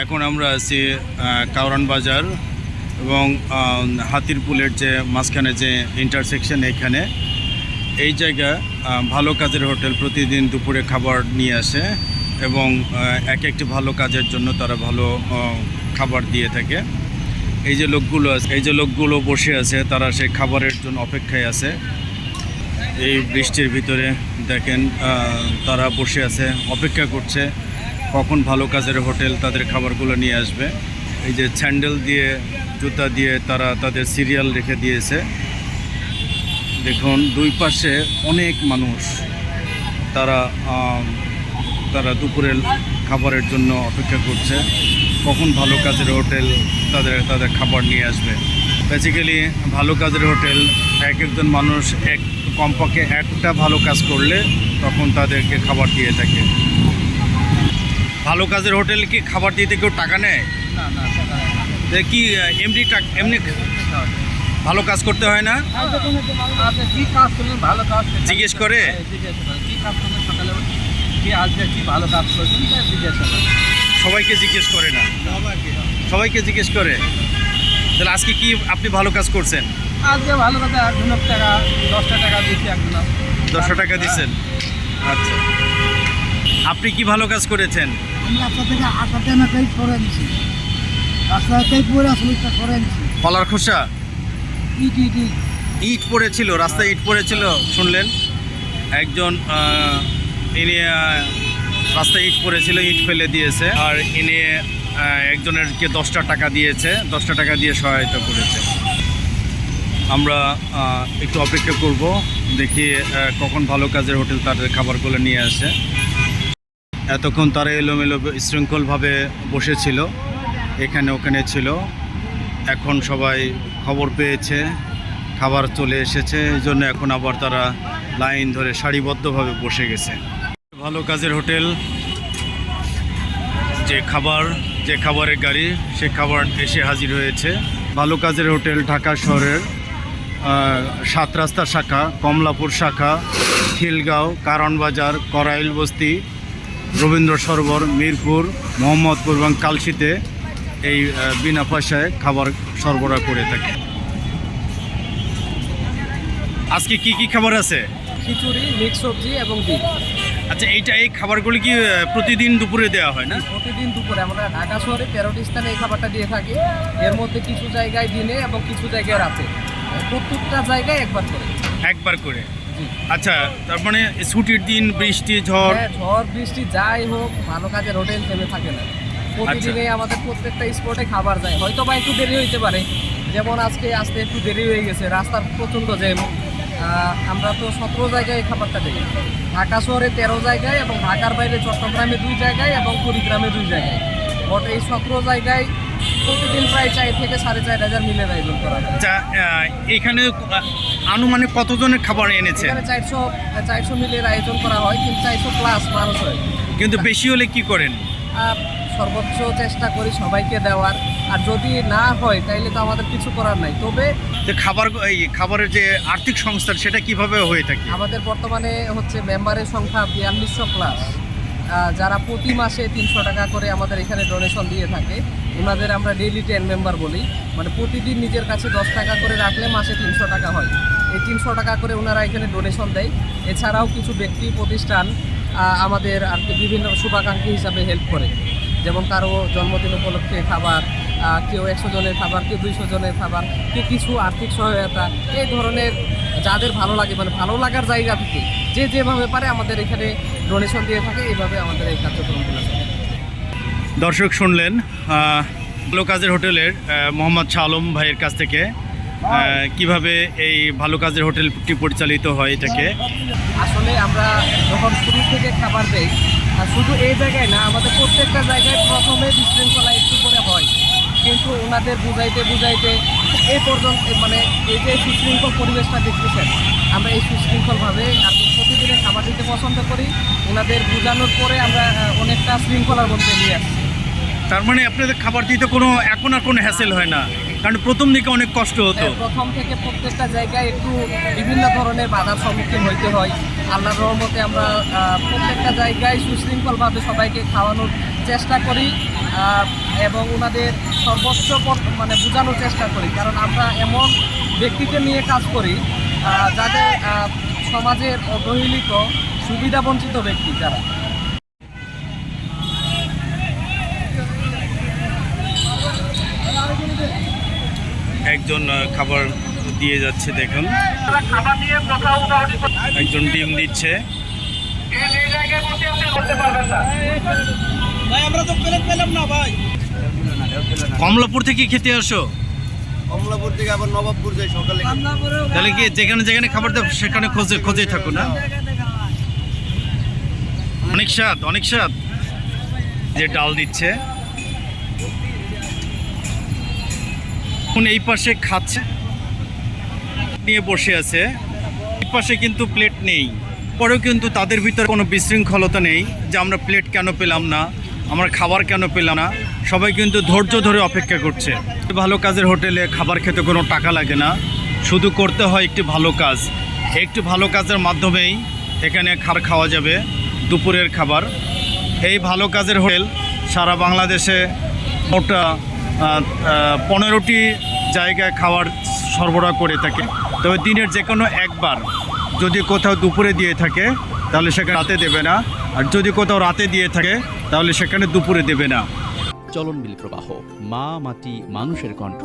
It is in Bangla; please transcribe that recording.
এখন আমরা আছি কাউরান বাজার এবং হাতিরপুলের যে মাঝখানে যে ইন্টারসেকশন, এখানে এই জায়গা ভালো কাজের হোটেল প্রতিদিন দুপুরে খাবার নিয়ে আসে এবং একটি ভালো কাজের জন্য তারা ভালো খাবার দিয়ে থাকে। এই যে লোকগুলো বসে আছে, তারা সেই খাবারের জন্য অপেক্ষায় আছে। এই বৃষ্টির ভিতরে দেখেন তারা বসে আছে, অপেক্ষা করছে কখন ভালো কাজের হোটেল তাদের খাবারগুলো নিয়ে আসবে। এই যে স্যান্ডেল দিয়ে, জুতা দিয়ে তারা তাদের সিরিয়াল রেখে দিয়েছে। দেখুন দুই পাশে অনেক মানুষ, তারা দুপুরের খাবারের জন্য অপেক্ষা করছে কখন ভালো কাজের হোটেল তাদের খাবার নিয়ে আসবে। বেসিক্যালি ভালো কাজের হোটেল একজন মানুষ কমপক্ষে একটা ভালো কাজ করলে তখন তাদেরকে খাবার দিয়ে থাকে। ভালো কাজের হোটেল কি খাবার দিতে কেউ টাকা নেয়? না, কি এমনি ভালো কাজ করতে হয় না? জিজ্ঞেস করে সবাইকে জিজ্ঞেস করে না, সবাইকে জিজ্ঞেস করে। তাহলে আজকে কি আপনি ভালো কাজ করছেন? আজকে ভালো কথা, 10টা টাকা দিচ্ছি, 10 টাকা দিচ্ছেন। আচ্ছা, আপনি কি ভালো কাজ করেছেন? আমি রাস্তা থেকে আসাতে না তাই সরে দিচ্ছি, রাস্তাতেই পড়ে আসলে সরে দিচ্ছি। কলার খোসা ইট পড়েছিল, রাস্তায় ইট পড়েছিল শুনলেন। একজন ইনি রাস্তায় ইট পড়েছিল, ইট ফেলে দিয়েছে, আর ইনি একজনেরকে 10টা টাকা দিয়েছে, 10টা টাকা দিয়ে সহায়তা করেছে। আমরা একটু অপেক্ষা করব, দেখি কখন ভালো কাজের হোটেল তাদের খাবারগুলো নিয়ে আসে। এতক্ষণ তারা এলোমেলো শৃঙ্খলভাবে বসেছিল, এখানে ওখানে ছিল। এখন সবাই খবর পেয়েছে খাবার চলে এসেছে, এই জন্য এখন আবার তারা লাইন ধরে সারিবদ্ধভাবে বসে গেছে। ভালো কাজের হোটেল যে খাবারের গাড়ি, সে খাবার এসে হাজির হয়েছে। ভালো কাজের হোটেল ঢাকা শহরের 7 রাস্তা শাখা, কমলাপুর শাখা, খিলগাঁও, কারণ বাজার, করাইল বস্তি, রবীন্দ্র সরোবর, মিরপুর, মোহাম্মদপুর এবং কালশিতে এই বিনা পয়সায় খাবার সরবরাহ করে থাকে। আজকে কি খাবার আছে? খিচুড়ি, মিক্স সবজি এবং ডিম। আচ্ছা, এই খাবারগুলি কি প্রতিদিন দুপুরে দেওয়া হয় না? প্রতিদিন দুপুরে। আমরা ঢাকা শহরে 13টি স্থানে এই খাবারটা দিয়ে থাকি। এর মধ্যে কিছু জায়গায় দিনে এবং কিছু জায়গায় রাতে, প্রত্যেকটা জায়গায় একবার করে। আচ্ছা, তার মানে ছুটির দিন বৃষ্টি ঝড় বৃষ্টি যাই হোক, ভালো কাজের হোটেল থেমে থাকে না। প্রতিদিনে আমাদের প্রত্যেকটা স্পটে খাবার যায়, হয়তো বা একটু দেরি হইতে পারে। যেমন আজকে আসতে একটু দেরি হয়ে গেছে, রাস্তার প্রচণ্ড জ্যাম। আমরা তো 17 জায়গায় খাবারটা দিই, ঢাকা শহরে 13 জায়গায় এবং ঢাকার বাইরে চট্টগ্রামে 2 জায়গায় এবং কুড়িগ্রামে 2 জায়গায়। মোট এই 17 জায়গায় প্রতিদিন প্রায় 4 থেকে 4,500 মিলের আয়োজন করা হয়। আচ্ছা, এখানে আনুমানিক কতজনের খাবার এনেছে? 400 মিলের আয়োজন করা হয়, কিন্তু 400 প্লাস মানুষ হয়। কিন্তু বেশি হলে কি করেন? সর্বোচ্চ চেষ্টা করি সবাইকে দেওয়ার, আর যদি না হয় তাইলে তো আমাদের কিছু করার নাই। তবে খাবারের যে আর্থিক সংস্থান, সেটা কিভাবে হয়ে থাকে? আমাদের বর্তমানে হচ্ছে মেম্বারের সংখ্যা 4200 প্লাস, যারা প্রতি মাসে 300 টাকা করে আমাদের এখানে ডোনেশন দিয়ে থাকে। ওনাদের আমরা ডেইলি 10 মেম্বার বলি, মানে প্রতিদিন নিজের কাছে 10 টাকা করে রাখলে মাসে 300 টাকা হয়। এই 300 টাকা করে ওনারা এখানে ডোনেশন দেয়। এছাড়াও কিছু ব্যক্তি প্রতিষ্ঠান আমাদের আর কি বিভিন্ন শুভাকাঙ্ক্ষী হিসাবে হেল্প করে, যেমন কারো জন্মদিন উপলক্ষে খাবার, কেউ 100 জনের খাবার, কেউ 200 জনের খাবার, কেউ কিছু আর্থিক সহায়তা। এই ধরনের যাদের ভালো লাগে, মানে ভালো লাগার জায়গা থেকে যে যেভাবে পারে আমাদের এখানে ডোনেশন দিয়ে থাকে। এইভাবে আমাদের এই কার্যক্রমগুলো চলে। দর্শক শুনলেন ভালো কাজের হোটেলের মোহাম্মদ শাহ আলম ভাইয়ের কাছ থেকে কিভাবে এই ভালো কাজের হোটেলটি পরিচালিত হয়। এটাকে আসলে আমরা যখন শুরু থেকে খাবার দেই, শুধু এই জায়গায় না, আমাদের প্রত্যেকটা জায়গায় প্রথমে বিশৃঙ্খলা একটু করে হয়, কিন্তু ওনাদের বুঝাইতে এই পর্যন্ত, মানে এই যে সুশৃঙ্খল পরিবেশটা দেখতেছেন, আমরা এই সুশৃঙ্খলভাবে প্রতিদিনের খাবার দিতে পছন্দ করি। ওনাদের বোঝানোর পরে আমরা অনেকটা শৃঙ্খলার মধ্যে নিয়ে আসি। তার মানে আপনাদের খাবার দিতে এখন আর কোনো হ্যাসেল হয় না, কারণ প্রথম দিকে অনেক কষ্ট হতো। প্রথম থেকে প্রত্যেকটা জায়গায় একটু বিভিন্ন ধরনের বাধার সম্মুখীন হইতে হয়। আল্লাহর রহমতে আমরা প্রত্যেকটা জায়গায় সুশৃঙ্খলভাবে সবাইকে খাওয়ানোর চেষ্টা করি। এবং ওনাদের সর্বোচ্চ মানে বোঝানোর চেষ্টা করি, কারণ আমরা এমন ব্যক্তিকে নিয়ে কাজ করি যাদের সমাজের অবহেলিত সুবিধাবঞ্চিত ব্যক্তি যারা। একজন খাবার দিয়ে যাচ্ছে, দেখুন একজন ডিম দিচ্ছে। ভাই আমরা তো প্লেট পেলাম না ভাই। কমলাপুর থেকে খেতে আসো? কমলাপুর থেকে আবার নবাবপুর যাই সকালে। তাহলে কি যেখানে যেখানে খাবার দাও সেখানে খোঁজে থাকো না? অনেক স্বাদ, অনেক স্বাদ। যে ডাল দিচ্ছে, এই পাশে খাচ্ছে নিয়ে বসে আছে, এই পাশে কিন্তু প্লেট নেই। পরেও কিন্তু তাদের ভিতরে কোনো বিশৃঙ্খলতা নেই যে আমরা প্লেট কেন পেলাম না, আমরা খাবার কেন পেলাম না। সবাই কিন্তু ধৈর্য ধরে অপেক্ষা করছে। ভালো কাজের হোটেলে খাবার খেতে কোনো টাকা লাগে না, শুধু করতে হয় একটি ভালো কাজ। একটু ভালো কাজের মাধ্যমেই এখানে খাবার খাওয়া যাবে, দুপুরের খাবার। এই ভালো কাজের হোটেল সারা বাংলাদেশে মোট 15টি জায়গায় খাবার সরবরাহ করে থাকে। তবে দিনের যে কোনো একবার যদি কোথাও দুপুরে দিয়ে থাকে তাহলে সেখানে রাতে দেবে না, আর যদি কোথাও রাতে দিয়ে থাকে তাহলে সেখানে দুপুরে দেবে না। চলনবিল প্রবাহ, মা মাটি মানুষের কণ্ঠ।